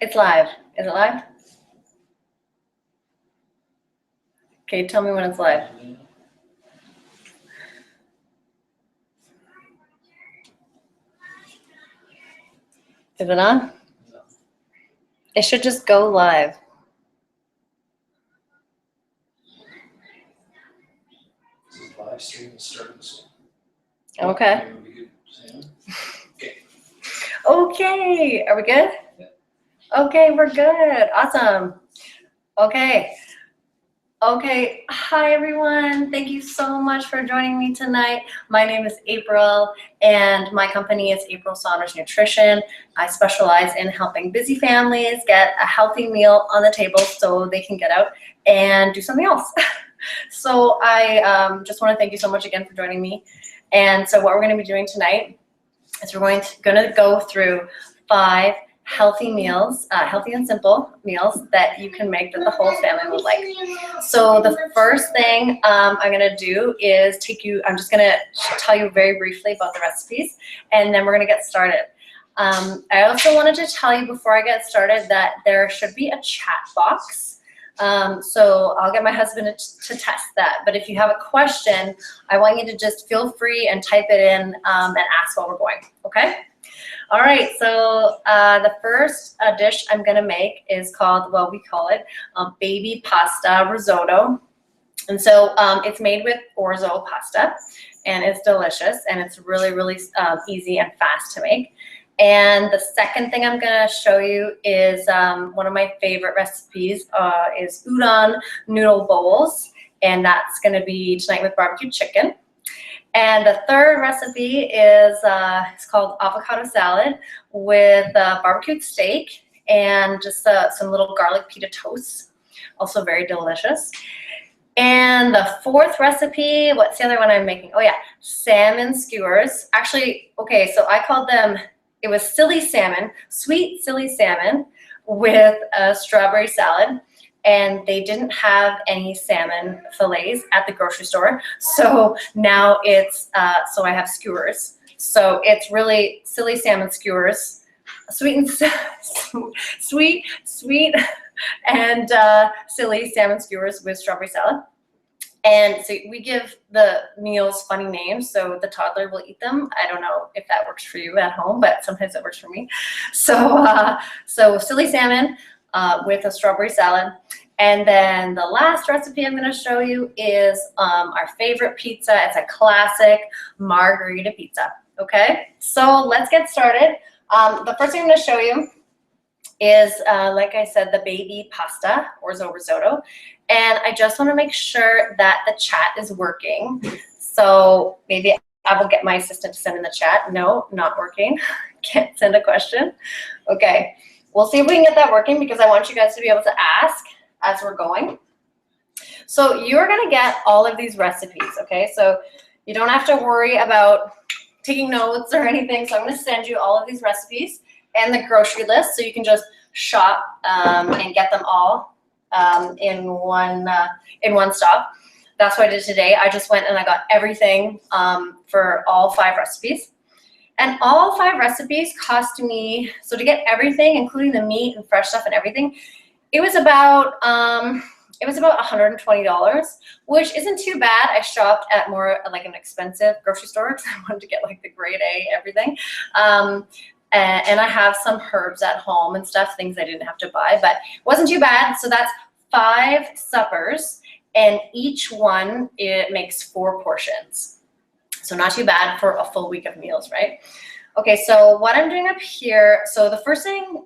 It's live. Is it live? Okay, tell me when it's live. Is it on? It should just go live. This is live stream starting soon. Okay. Okay. Okay. Are we good? Yeah. Okay, we're good. Awesome. Okay. Okay. Hi, everyone. Thank you so much for joining me tonight. My name is April, and my company is April Saunders Nutrition. I specialize in helping busy families get a healthy meal on the table so they can get out and do something else. So I just want to thank you so much again for joining me. And so what we're going to be doing tonight is we're going to go through 5 healthy meals, healthy and simple meals that you can make that the whole family will like. So the first thing I'm going to do is I'm just going to tell you very briefly about the recipes, and then we're going to get started. I also wanted to tell you before I get started that there should be a chat box. So I'll get my husband to test that. But if you have a question, I want you to just feel free and type it in and ask while we're going, okay? All right, so the first dish I'm gonna make is called, well, we call it baby pasta risotto. And so it's made with orzo pasta, and it's delicious, and it's really, really easy and fast to make. And the second thing I'm gonna show you is one of my favorite recipes is udon noodle bowls, and that's gonna be tonight with barbecue chicken. And the third recipe is it's called avocado salad with barbecued steak and just some little garlic pita toast, also very delicious. And the fourth recipe, what's the other one I'm making? Oh yeah, salmon skewers. Actually, okay, so I called them, it was silly salmon, sweet silly salmon with a strawberry salad. And they didn't have any salmon fillets at the grocery store. So now it's, so I have skewers. So it's really silly salmon skewers, sweet and sweet and silly salmon skewers with strawberry salad. And so we give the meals funny names, so the toddler will eat them. I don't know if that works for you at home, but sometimes it works for me. So, so silly salmon with a strawberry salad. And then the last recipe I'm going to show you is our favorite pizza. It's a classic margarita pizza. Okay, so let's get started. The first thing I'm going to show you is, like I said, the baby pasta orzo risotto. And I just want to make sure that the chat is working. So maybe I will get my assistant to send in the chat. No, not working. Can't send a question. Okay, we'll see if we can get that working because I want you guys to be able to ask as we're going. So you're gonna get all of these recipes, okay? So you don't have to worry about taking notes or anything. So I'm gonna send you all of these recipes and the grocery list so you can just shop and get them all in one stop. That's what I did today. I just went and I got everything for all 5 recipes. And all 5 recipes cost me, so to get everything, including the meat and fresh stuff and everything, it was about $120, which isn't too bad. I shopped at more like an expensive grocery store because I wanted to get like the grade A everything. And I have some herbs at home and stuff, things I didn't have to buy, but it wasn't too bad. So that's 5 suppers, and each one, it makes 4 portions. So not too bad for a full week of meals, right? Okay, so what I'm doing up here, so the first thing,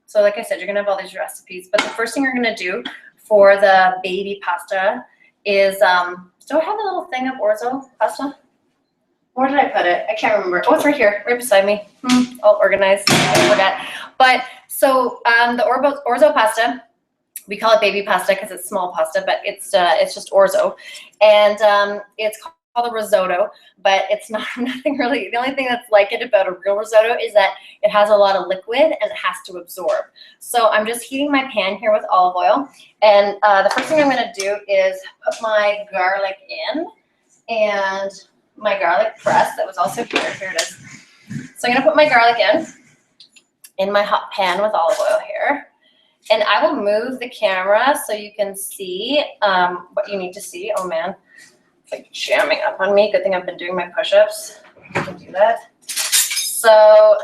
so like I said, you're gonna have all these recipes, but the first thing you're gonna do for the baby pasta is, do I have a little thing of orzo pasta? Where did I put it? I can't remember. Oh, it's right here, right beside me. All organized, I forgot. But so the orzo pasta, we call it baby pasta because it's small pasta, but it's just orzo, and it's called a risotto, but it's not nothing really. The only thing that's like it about a real risotto is that it has a lot of liquid and it has to absorb. So I'm just heating my pan here with olive oil, and the first thing I'm going to do is put my garlic in, and my garlic press that was also here. Here it is. So I'm going to put my garlic in, in my hot pan with olive oil here. And I will move the camera so you can see what you need to see. Oh man, it's like jamming up on me. Good thing I've been doing my push-ups. I can do that. So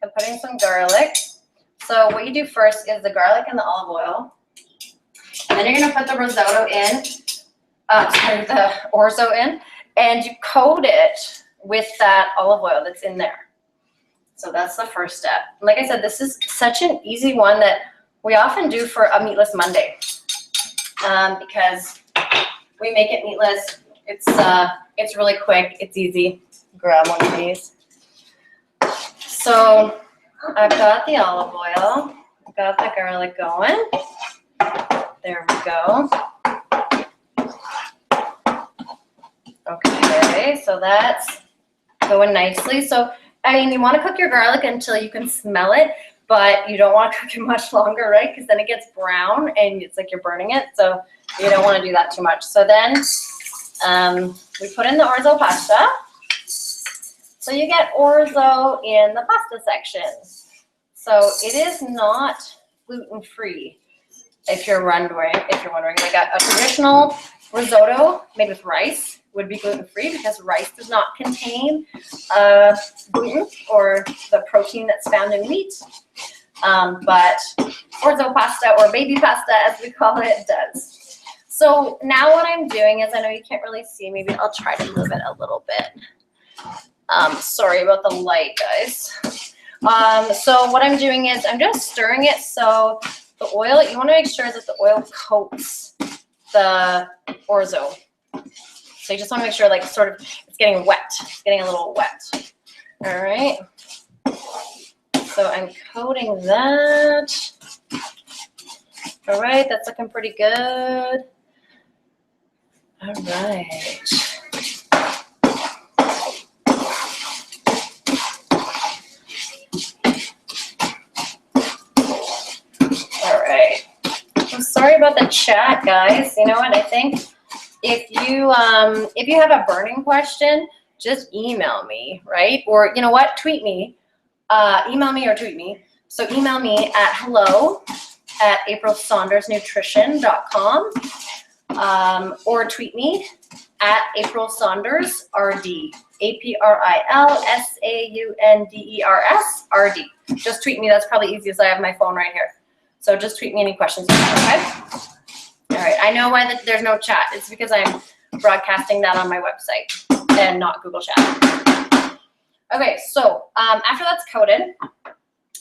I'm putting some garlic. So what you do first is the garlic and the olive oil. And then you're gonna put the risotto in, the orzo in, and you coat it with that olive oil that's in there. So that's the first step. Like I said, this is such an easy one that we often do for a meatless Monday because we make it meatless. It's really quick. It's easy. Grab one of these. So I've got the olive oil. I've got the garlic going. There we go. Okay, so that's going nicely. So I mean, you want to cook your garlic until you can smell it, but you don't want to cook it much longer, right? Because then it gets brown and it's like you're burning it. So you don't want to do that too much. So then we put in the orzo pasta. So you get orzo in the pasta section. So it is not gluten-free, if you're wondering. Like a traditional risotto made with rice would be gluten-free because rice does not contain gluten or the protein that's found in wheat. But orzo pasta, or baby pasta as we call it, does. So now what I'm doing is, I know you can't really see, maybe I'll try to move it a little bit. Sorry about the light, guys. So what I'm doing is I'm just stirring it so the oil, you want to make sure that the oil coats the orzo. So you just want to make sure, like, sort of, it's getting wet. It's getting a little wet. All right. So I'm coating that. All right, that's looking pretty good. All right. All right. I'm sorry about the chat, guys. You know what? I think if you have a burning question, just email me, right? Or you know what? Tweet me. Email me or tweet me. So email me at hello@aprilsaundersnutrition.com or tweet me at aprilsaundersrd, APRILSAUNDERSRD. Just tweet me. That's probably easiest. I have my phone right here. So just tweet me any questions you have, okay? All right. I know why there's no chat. It's because I'm broadcasting that on my website and not Google Chat. Okay, so after that's coated,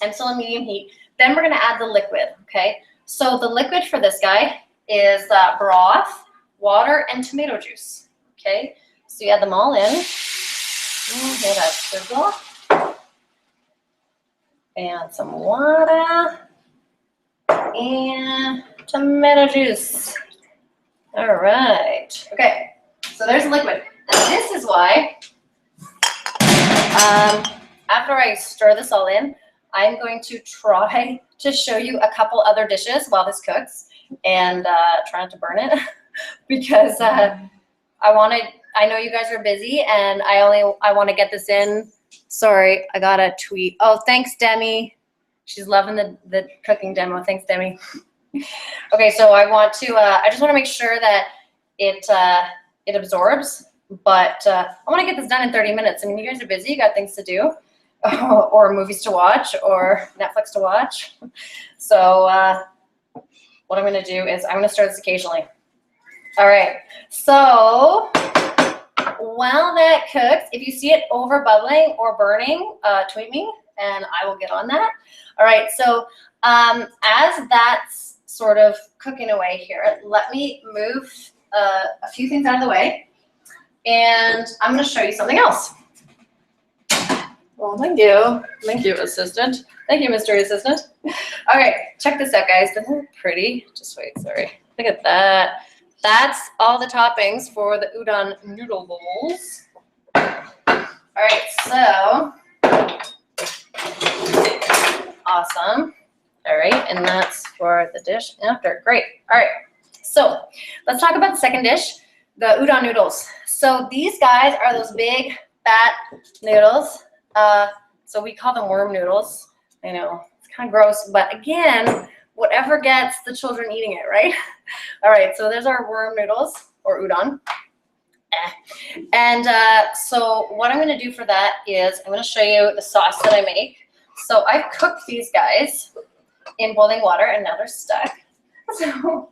I'm still in medium heat. Then we're gonna add the liquid, okay? So the liquid for this guy is broth, water, and tomato juice, okay? So you add them all in. Here, that sizzle. And some water. And tomato juice. All right, okay. So there's the liquid. And this is why after I stir this all in, I'm going to try to show you a couple other dishes while this cooks and try not to burn it because I know you guys are busy and I want to get this in. Sorry, I got a tweet. Oh, thanks, Demi. She's loving the cooking demo. Thanks, Demi. Okay, so I just want to make sure that it absorbs. But I want to get this done in 30 minutes. I mean, you guys are busy. You got things to do or movies to watch or Netflix to watch. So what I'm going to do is I'm going to stir this occasionally. All right. So while that cooks, if you see it over bubbling or burning, tweet me and I will get on that. All right. So as that's sort of cooking away here, let me move a few things out of the way. And I'm going to show you something else. Well, thank you. Thank you, assistant. Thank you, mystery assistant. Okay, check this out, guys. Isn't it pretty? Just wait, sorry. Look at that. That's all the toppings for the udon noodle bowls. All right, so awesome. All right, and that's for the dish after. Great. All right, so let's talk about the second dish, the udon noodles. So these guys are those big, fat noodles. So we call them worm noodles. I know, it's kind of gross, but again, whatever gets the children eating it, right? All right, so there's our worm noodles or udon. And so what I'm going to do for that is I'm going to show you the sauce that I make. So I've cooked these guys in boiling water, and now they're stuck. So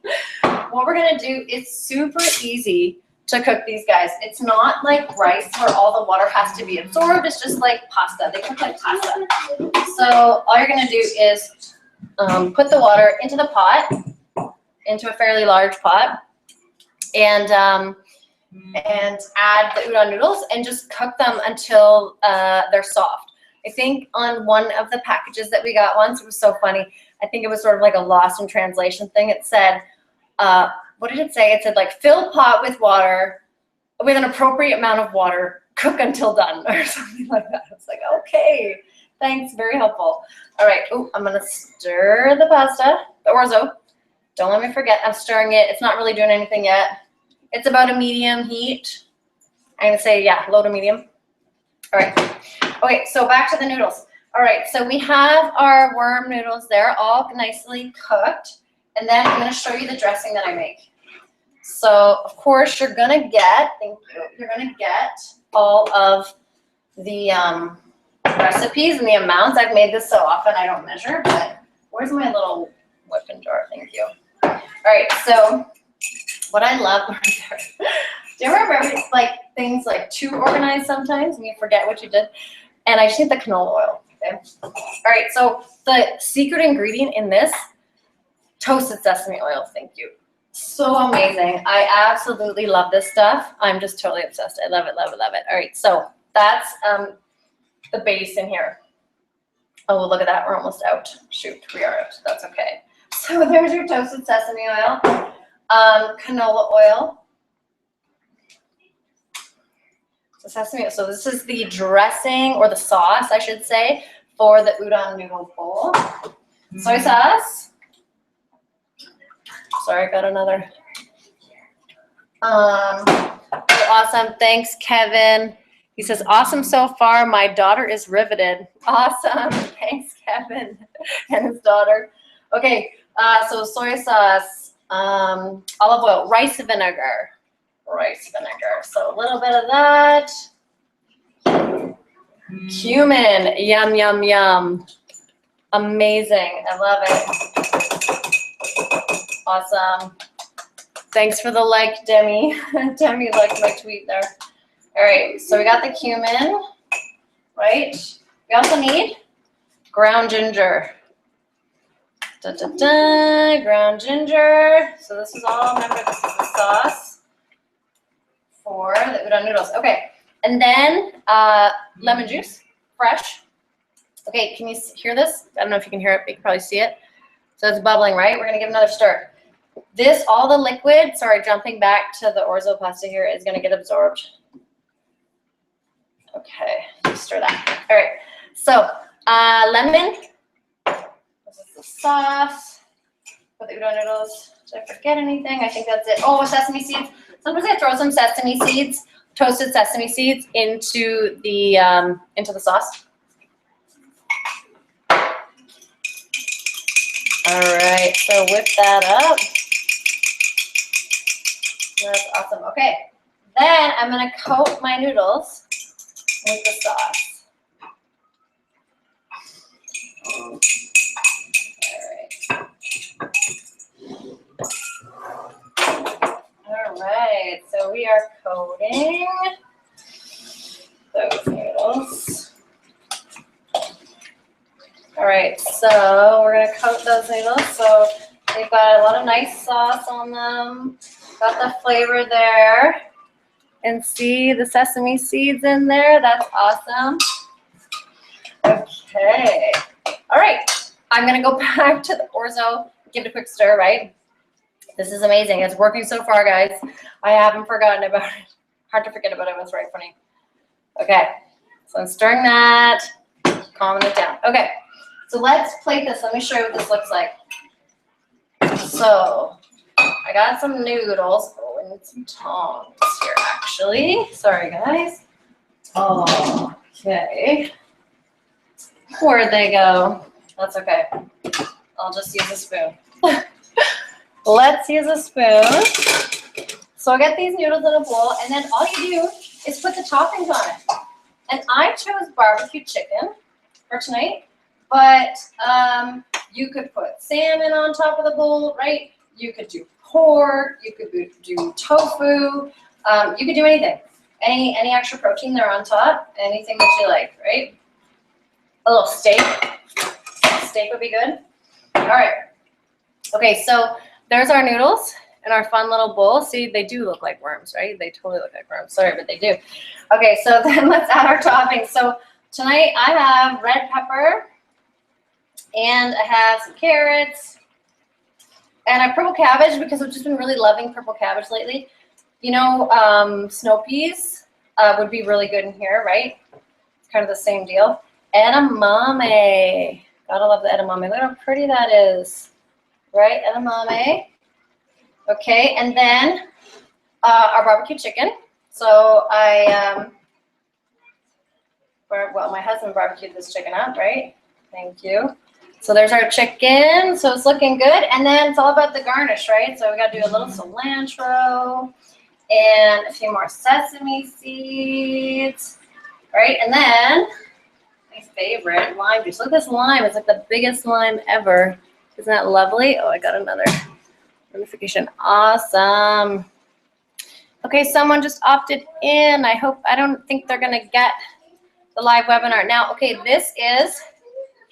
what we're going to do is super easy to cook these guys. It's not like rice where all the water has to be absorbed. It's just like pasta. They cook like pasta. So all you're going to do is put the water into the pot, into a fairly large pot, and add the udon noodles and just cook them until they're soft. I think on one of the packages that we got once, it was so funny. I think it was sort of like a lost in translation thing. It said, what did it say? It said like, fill pot with water, with an appropriate amount of water, cook until done, or something like that. I was like, okay, thanks, very helpful. All right, oh, I'm gonna stir the pasta, the orzo. Don't let me forget, I'm stirring it. It's not really doing anything yet. It's about a medium heat. I'm gonna say, yeah, low to medium. All right, okay, so back to the noodles. All right, so we have our worm noodles there, all nicely cooked. And then I'm gonna show you the dressing that I make. So of course you're gonna get, thank you, you're gonna get all of the recipes and the amounts. I've made this so often I don't measure, but where's my little whipping jar? Thank you. All right, so what I love, do you ever remember like things like too organized sometimes and you forget what you did? And I just need the canola oil, okay? All right, so the secret ingredient in this, toasted sesame oil, thank you. So amazing. I absolutely love this stuff. I'm just totally obsessed. I love it, love it, love it. All right, so that's the base in here. Oh, look at that, we're almost out. Shoot, we are out, that's okay. So there's your toasted sesame oil, canola oil, sesame. So this is the dressing, or the sauce, I should say, for the udon noodle bowl. Soy sauce. Sorry, I got another. Awesome. Thanks, Kevin. He says, awesome so far. My daughter is riveted. Awesome. Thanks, Kevin and his daughter. Okay, so soy sauce, olive oil, rice vinegar. Rice vinegar. So a little bit of that. Cumin. Yum, yum, yum. Amazing. I love it. Awesome. Thanks for the like, Demi. Demi liked my tweet there. All right, so we got the cumin, right? We also need ground ginger. Da, da, da, ground ginger. So this is all, remember, this is the sauce for the udon noodles. Okay, and then lemon juice, fresh. Okay, can you hear this? I don't know if you can hear it, but you can probably see it. So it's bubbling, right? We're gonna give another stir. This, all the liquid, sorry, jumping back to the orzo pasta here, is gonna get absorbed. Okay, just stir that. All right, so lemon. This is the sauce for the udon noodles. Did I forget anything? I think that's it. Oh, sesame seeds. Sometimes I throw some sesame seeds, toasted sesame seeds, into the sauce. All right, so whip that up. That's awesome. Okay, then I'm gonna coat my noodles with the sauce. All right, so we are coating those noodles. All right, so we're gonna coat those noodles. So they've got a lot of nice sauce on them. Got the flavor there. And see the sesame seeds in there. That's awesome. Okay. All right. I'm gonna go back to the orzo. Give it a quick stir, right? This is amazing. It's working so far, guys. I haven't forgotten about it. Hard to forget about it. It's right in front of you. Okay. So I'm stirring that, calming it down. Okay. So let's plate this. Let me show you what this looks like. So I got some noodles. Oh, I need some tongs here, actually. Sorry, guys. Oh, okay. Where'd they go? That's okay. I'll just use a spoon. Let's use a spoon. So I get these noodles in a bowl, and then all you do is put the toppings on it. And I chose barbecue chicken for tonight, but you could put salmon on top of the bowl, right? You could do pork, you could do tofu, you could do anything. Any extra protein there on top, anything that you like, right? A little steak. Steak would be good. All right. Okay, so there's our noodles in our fun little bowl. See, they do look like worms, right? They totally look like worms. Sorry, but they do. Okay, so then let's add our toppings. So tonight I have red pepper, and I have some carrots, and I have purple cabbage because I've just been really loving purple cabbage lately. You know, snow peas would be really good in here, right? It's kind of the same deal. Edamame. Gotta love the edamame. Look how pretty that is, right? Edamame. Okay, and then our barbecue chicken. So my husband barbecued this chicken up, right? Thank you. So there's our chicken. So it's looking good. And then it's all about the garnish, right? So we got to do a little cilantro and a few more sesame seeds, right? And then my favorite, lime juice. Look at this lime. It's like the biggest lime ever. Isn't that lovely? Oh, I got another notification. Awesome. Okay, someone just opted in. I don't think they're going to get the live webinar. Now, okay, this is,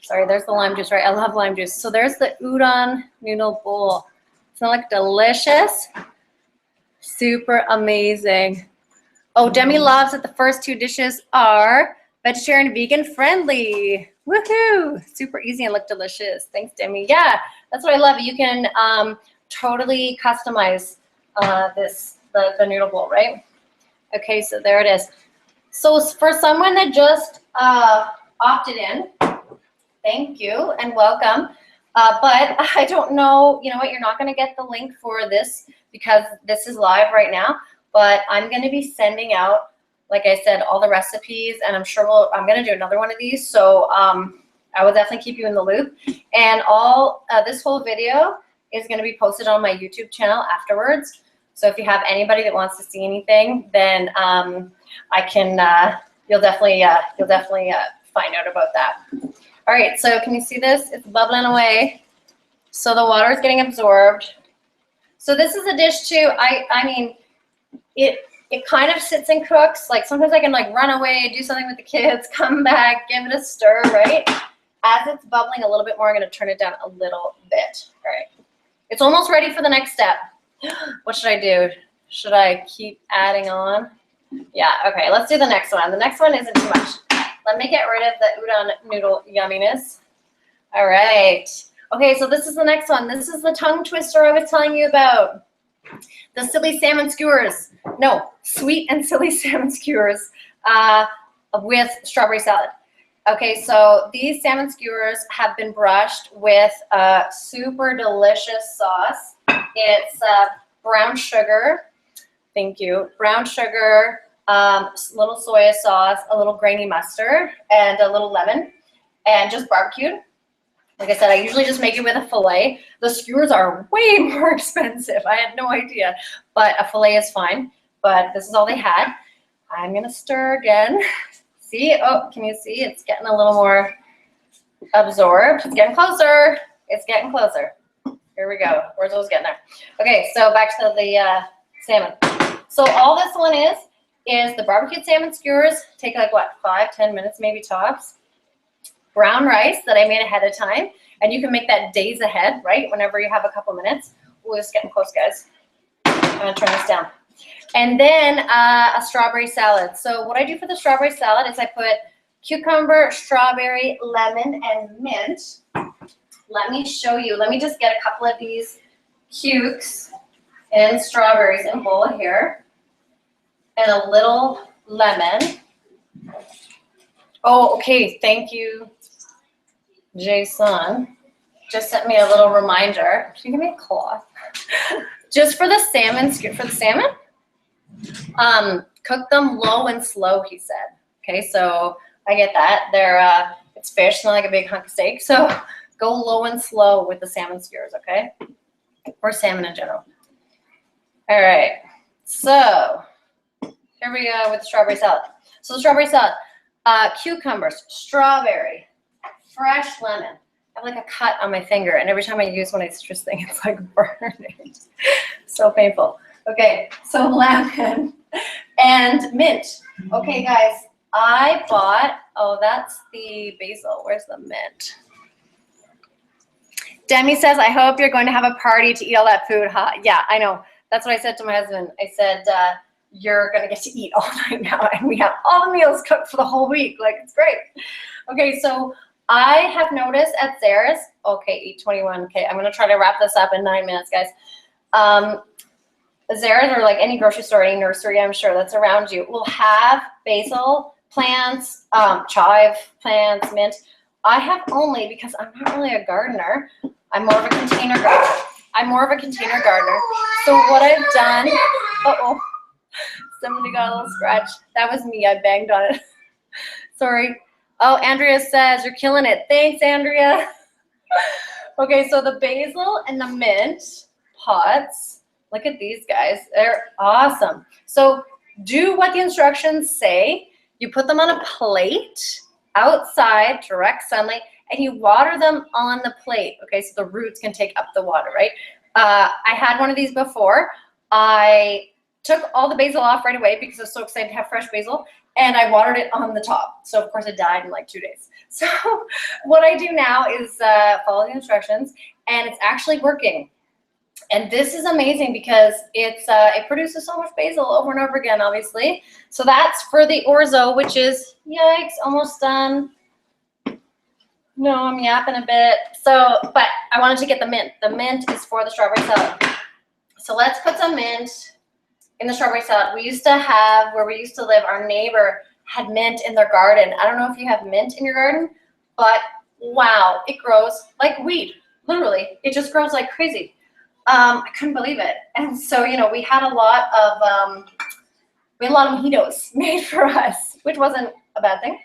sorry, there's the lime juice, right? I love lime juice. So there's the udon noodle bowl. Doesn't it look delicious? Super amazing. Oh, Demi loves that the first two dishes are vegetarian, vegan friendly. Woohoo! Super easy and look delicious. Thanks, Demi. Yeah, that's what I love. You can totally customize the noodle bowl, right? Okay, so there it is. So for someone that just opted in, thank you and welcome. But I don't know, you know what, you're not going to get the link for this because this is live right now. But I'm going to be sending out, like I said, all the recipes, and I'm sure I'm going to do another one of these. So I will definitely keep you in the loop. And this whole video is going to be posted on my YouTube channel afterwards. So if you have anybody that wants to see anything, then you'll definitely find out about that. All right, so can you see this? It's bubbling away. So the water is getting absorbed. So this is a dish too. I mean, it kind of sits and cooks. Like sometimes I can like run away, do something with the kids, come back, give it a stir, right? As it's bubbling a little bit more, I'm gonna turn it down a little bit. All right, it's almost ready for the next step. What should I do? Should I keep adding on? Yeah, okay, let's do the next one. The next one isn't too much. Let me get rid of the udon noodle yumminess. All right. Okay, so this is the next one. This is the tongue twister I was telling you about. The silly salmon skewers. No, sweet and silly salmon skewers with strawberry salad. Okay, so these salmon skewers have been brushed with a super delicious sauce. It's brown sugar. Thank you. Brown sugar, little soy sauce, a little grainy mustard, and a little lemon, and just barbecued. Like I said, I usually just make it with a filet. The skewers are way more expensive. I had no idea, but a filet is fine. But this is all they had. I'm gonna stir again. See, oh, can you see? It's getting a little more absorbed. It's getting closer. It's getting closer. Here we go. Where's those getting there? Okay, so back to the salmon. So all this one is the barbecued salmon skewers. Take like what, 5-10 minutes maybe tops. Brown rice that I made ahead of time, and you can make that days ahead, right? Whenever you have a couple minutes. Ooh, it's getting close, guys. I'm gonna turn this down. And then a strawberry salad. So what I do for the strawberry salad is I put cucumber, strawberry, lemon, and mint. Let me show you. Let me just get a couple of these cukes and strawberries in a bowl here, and a little lemon. Oh, okay. Thank you, Jason. Just sent me a little reminder. Can you give me a cloth? Just for the salmon, cook them low and slow, he said. Okay, so I get that. It's fish, not like a big hunk of steak. So go low and slow with the salmon skewers, okay? Or salmon in general. All right, so here we go with the strawberry salad. So the strawberry salad, cucumbers, strawberry, fresh lemon. I have like a cut on my finger, and every time I use one of these citrus things, it's like burning. So painful. Okay, so lemon and mint. Okay, guys, I bought, oh, that's the basil. Where's the mint? Demi says, I hope you're going to have a party to eat all that food, huh? Yeah, I know. That's what I said to my husband. I said, you're going to get to eat all night now, and we have all the meals cooked for the whole week. Like, it's great. Okay, so I have noticed at Zara's, okay, 8:21. Okay, I'm going to try to wrap this up in 9 minutes, guys. Zara's or like any grocery store, any nursery, I'm sure that's around you, will have basil plants, chive plants, mint. I have only, because I'm not really a gardener, I'm more of a container gardener. So what I've done, uh-oh, somebody got a little scratch. That was me, I banged on it. Sorry. Oh, Andrea says, you're killing it. Thanks, Andrea. Okay, so the basil and the mint pots, look at these guys. They're awesome. So do what the instructions say. You put them on a plate outside, direct sunlight, and you water them on the plate. Okay, so the roots can take up the water, right? I had one of these before. I took all the basil off right away because I was so excited to have fresh basil, and I watered it on the top. So of course it died in like 2 days. So what I do now is follow the instructions, and it's actually working. And this is amazing because it produces so much basil over and over again, obviously. So that's for the orzo, which is, yikes, almost done. No, I'm yapping a bit. So, but I wanted to get the mint. The mint is for the strawberry salad. So let's put some mint in the strawberry salad. We used to have, where we used to live, our neighbor had mint in their garden. I don't know if you have mint in your garden, but wow, it grows like weed, literally. It just grows like crazy. I couldn't believe it. And so, you know, we had a lot of mojitos made for us, which wasn't a bad thing.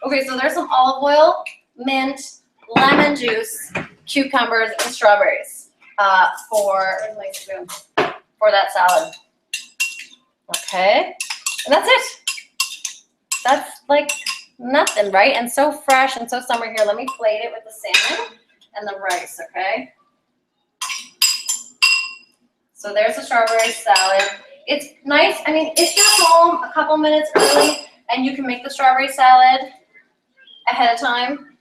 Okay, so there's some olive oil, mint, lemon juice, cucumbers, and strawberries for that salad. Okay, and that's it. That's like nothing, right? And so fresh and so summer here. Let me plate it with the salmon and the rice, okay? So there's the strawberry salad. It's nice. I mean, if you're home a couple minutes early and you can make the strawberry salad ahead of time,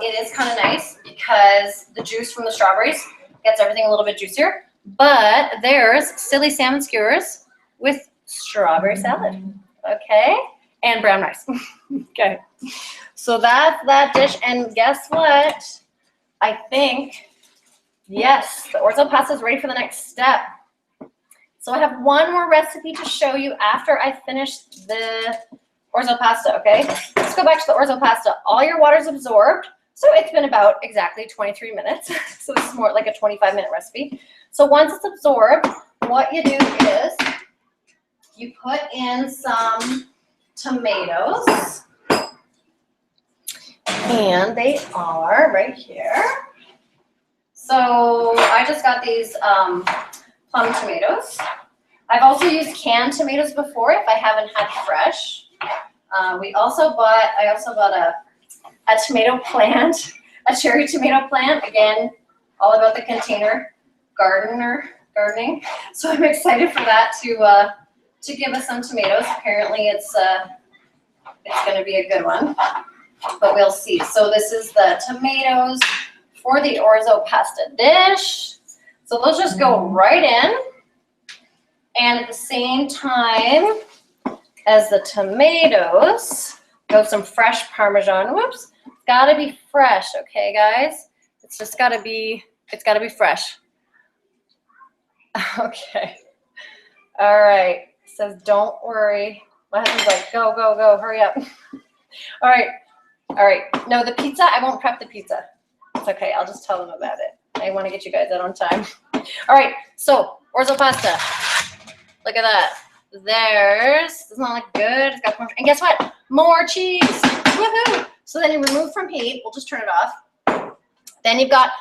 it is kind of nice because the juice from the strawberries gets everything a little bit juicier. But there's silly salmon skewers with strawberry salad, okay? And brown rice, okay? So that's that dish, and guess what? I think, yes, the orzo pasta is ready for the next step. So I have one more recipe to show you after I finish the orzo pasta, okay? Let's go back to the orzo pasta. All your water's absorbed, so it's been about exactly 23 minutes. So this is more like a 25-minute recipe. So once it's absorbed, what you do is you put in some tomatoes, and they are right here. So I just got these plum tomatoes. I've also used canned tomatoes before if I haven't had fresh. I also bought a tomato plant, a cherry tomato plant. Again, all about the container gardening. So I'm excited for that to give us some tomatoes. Apparently it's going to be a good one, but we'll see. So this is the tomatoes for the orzo pasta dish. So those just go right in. And at the same time as the tomatoes, go some fresh Parmesan. Whoops, it's gotta be fresh, okay, guys? It's just gotta be, it's gotta be fresh. Okay. All right. It says, don't worry. My husband's like, go, go, go, hurry up. All right. All right. No, the pizza, I won't prep the pizza. It's okay. I'll just tell them about it. I want to get you guys out on time. All right. So, orzo pasta. Look at that. Doesn't that look good? It's got, and guess what? More cheese. Woohoo! So then you remove from heat. We'll just turn it off. Then you've got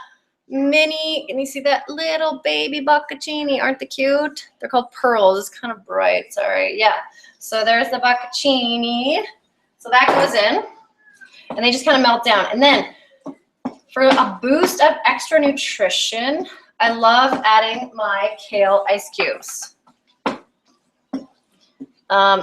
mini, and you see that little baby bocconcini, aren't they cute? They're called pearls. It's kind of bright, sorry. Yeah, so there's the bocconcini. So that goes in, and they just kind of melt down. And then for a boost of extra nutrition, I love adding my kale ice cubes.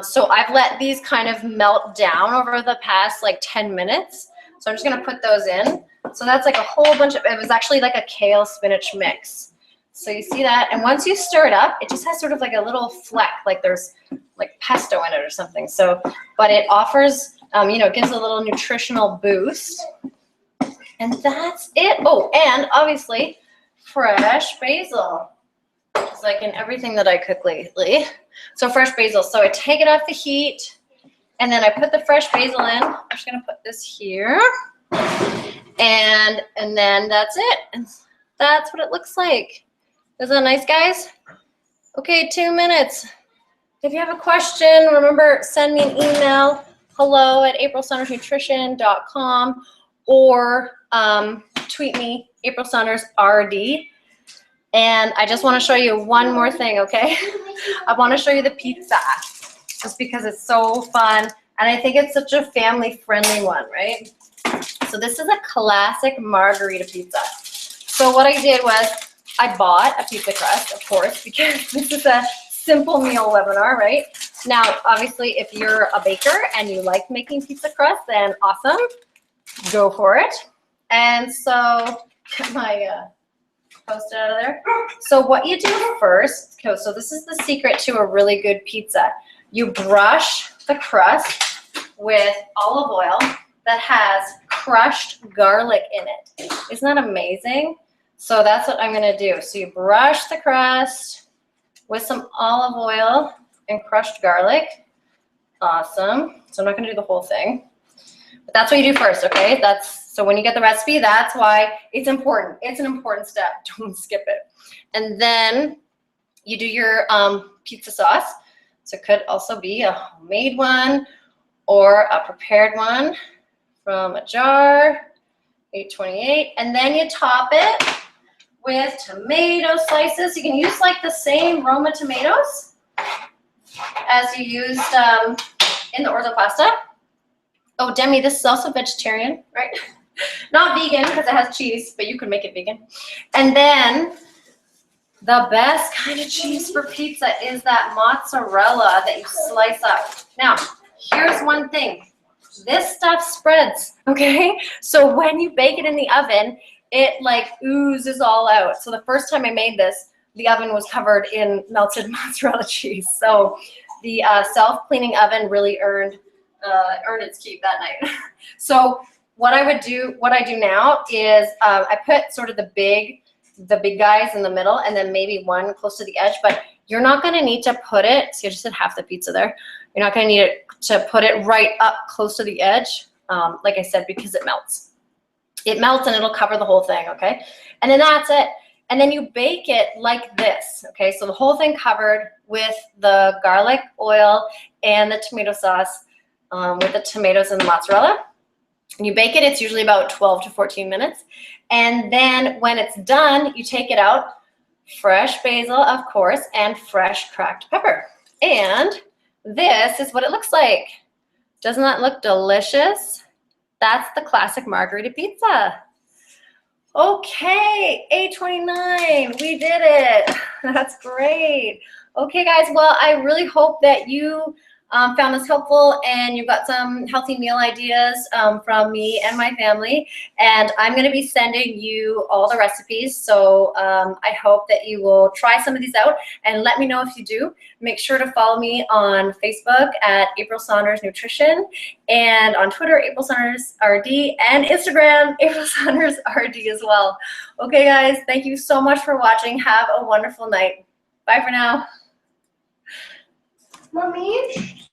So I've let these kind of melt down over the past like 10 minutes. So I'm just gonna put those in. So that's like a whole bunch of, it was actually like a kale spinach mix. So you see that, and once you stir it up, it just has sort of like a little fleck, like there's like pesto in it or something. So, but it offers, you know, it gives a little nutritional boost. And that's it. Oh, and obviously fresh basil. It's like in everything that I cook lately. So fresh basil. So I take it off the heat, and then I put the fresh basil in. I'm just gonna put this here. And then that's it. And that's what it looks like. Isn't that nice, guys? Okay, 2 minutes. If you have a question, remember, send me an email, hello@aprilsaundersnutrition.com, or tweet me, AprilSaundersRD. And I just want to show you one more thing, okay? I want to show you the pizza, just because it's so fun. And I think it's such a family-friendly one, right? So this is a classic margarita pizza. So what I did was I bought a pizza crust, of course, because this is a simple meal webinar, right? Now, obviously, if you're a baker and you like making pizza crust, then awesome, go for it. And so, get my Post-it out of there. So what you do first, so this is the secret to a really good pizza. You brush the crust with olive oil that has crushed garlic in it. Isn't that amazing? So that's what I'm gonna do. So you brush the crust with some olive oil and crushed garlic. Awesome. So I'm not gonna do the whole thing. But that's what you do first, okay? So when you get the recipe, that's why it's important. It's an important step. Don't skip it. And then you do your pizza sauce. So it could also be a homemade one or a prepared one from a jar, 828. And then you top it with tomato slices. You can use like the same Roma tomatoes as you used in the orzo pasta. Oh, Demi, this is also vegetarian, right? Not vegan because it has cheese, but you can make it vegan. And then the best kind of cheese for pizza is that mozzarella that you slice up. Now, here's one thing. This stuff spreads, okay? So when you bake it in the oven, it like oozes all out. So the first time I made this, the oven was covered in melted mozzarella cheese. So the self-cleaning oven really earned its keep that night. So what I do now is I put sort of the big guys in the middle, and then maybe one close to the edge, but you're not gonna need to put it, see I just did half the pizza there. You're not gonna need it to put it right up close to the edge, like I said, because it melts. It melts and it'll cover the whole thing, okay? And then that's it. And then you bake it like this, okay? So the whole thing covered with the garlic oil and the tomato sauce, with the tomatoes and the mozzarella. And you bake it, it's usually about 12 to 14 minutes. And then when it's done, you take it out, fresh basil, of course, and fresh cracked pepper. And this is what it looks like. Doesn't that look delicious? That's the classic margarita pizza. Okay, 8:29, we did it. That's great. Okay, guys, well, I really hope that you found this helpful and you got some healthy meal ideas from me and my family. And I'm going to be sending you all the recipes. So I hope that you will try some of these out and let me know if you do. Make sure to follow me on Facebook at April Saunders Nutrition, and on Twitter, April Saunders RD, and Instagram, April Saunders RD as well. Okay, guys, thank you so much for watching. Have a wonderful night. Bye for now. Mommy?